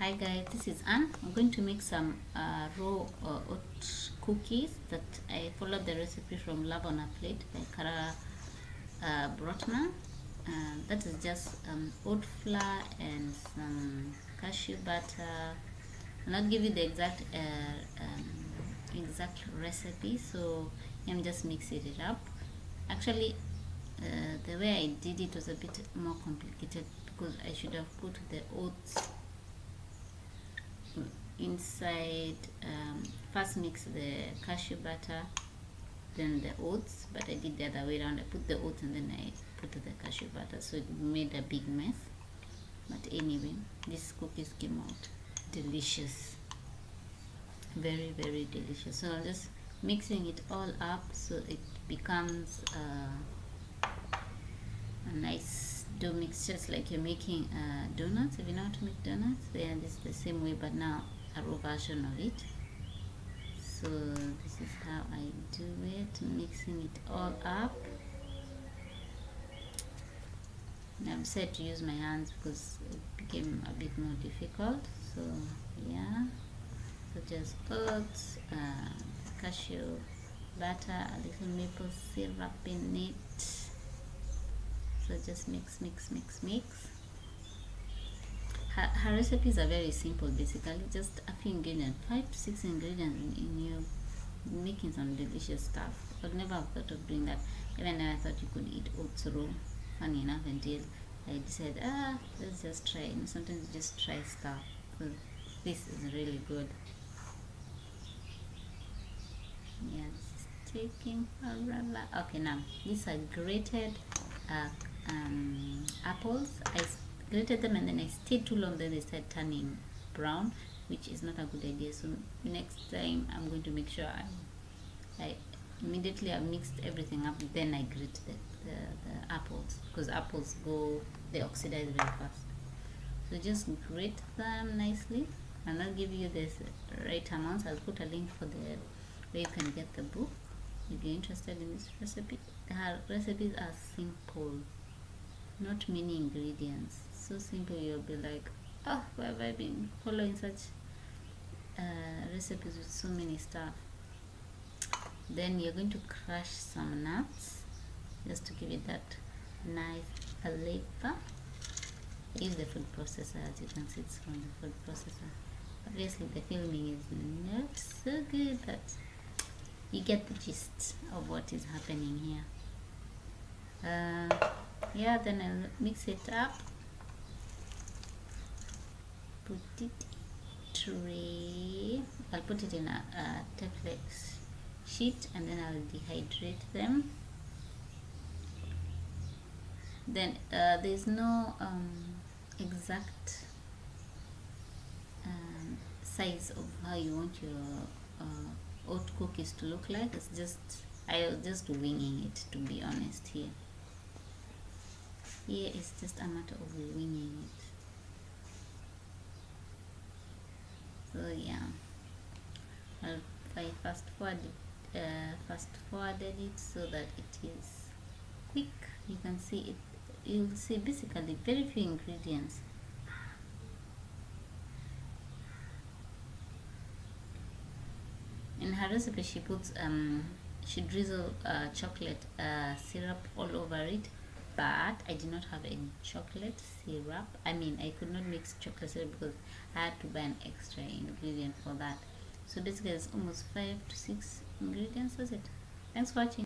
Hi guys, this is Anne. I'm going to make some raw oat cookies that I followed the recipe from Love on a Plate by Cara Brotman. That is just oat flour and some cashew butter. I'll not give you the exact recipe, so I'm just mixing it up. Actually, the way I did it was a bit more complicated because I should have put the oats inside. First mix the cashew butter, then the oats, but I did the other way around. I put the oats and then I put the cashew butter, so it made a big mess. But anyway, these cookies came out delicious, very delicious. So I'm just mixing it all up so it becomes a nice dough mix, just like you're making donuts. If you know how to make donuts, then this is the same way, but now a raw version of it. So this is how I do it, mixing it all up. And I've decided to use my hands because it became a bit more difficult. So yeah, so just oats, cashew butter, a little maple syrup in it. So just mix. Her recipes are very simple, basically just a few ingredients, 5 to 6 ingredients, in you making some delicious stuff. I would never have thought of doing that. Even though I thought you could eat oats raw, funny enough, until I decided, let's just try. Sometimes you just try stuff. So this is really good. Yeah, this is taking forever. Okay, now these are grated apples. I grated them and then I stayed too long, then they started turning brown, which is not a good idea. So next time I'm going to make sure I immediately I mixed everything up, then I grate the apples, because apples they oxidize very fast. So just grate them nicely, and I'll give you this right amounts. I'll put a link for the where you can get the book if you're interested in this recipe. Her recipes are simple, not many ingredients, so simple you'll be like, oh, why have I been following such recipes with so many stuff. Then you're going to crush some nuts just to give it that nice flavor. I use the food processor. As you can see, it's from the food processor. Obviously the filming is not so good, but you get the gist of what is happening here. Yeah, then I'll mix it up, put it tray. I'll put it in a Teflex sheet, and then I'll dehydrate them. Then there's no exact size of how you want your oat cookies to look like. It's just, I was just winging it, to be honest. Here it's just a matter of winging it. So yeah, I fast forwarded it so that it is quick. You can see it. You'll see basically very few ingredients. In her recipe, she puts she drizzle chocolate syrup all over it, but I did not have any chocolate syrup. I mean, I could not mix chocolate syrup because I had to buy an extra ingredient for that. So basically it's almost 5 to 6 ingredients. That's it. Thanks for watching.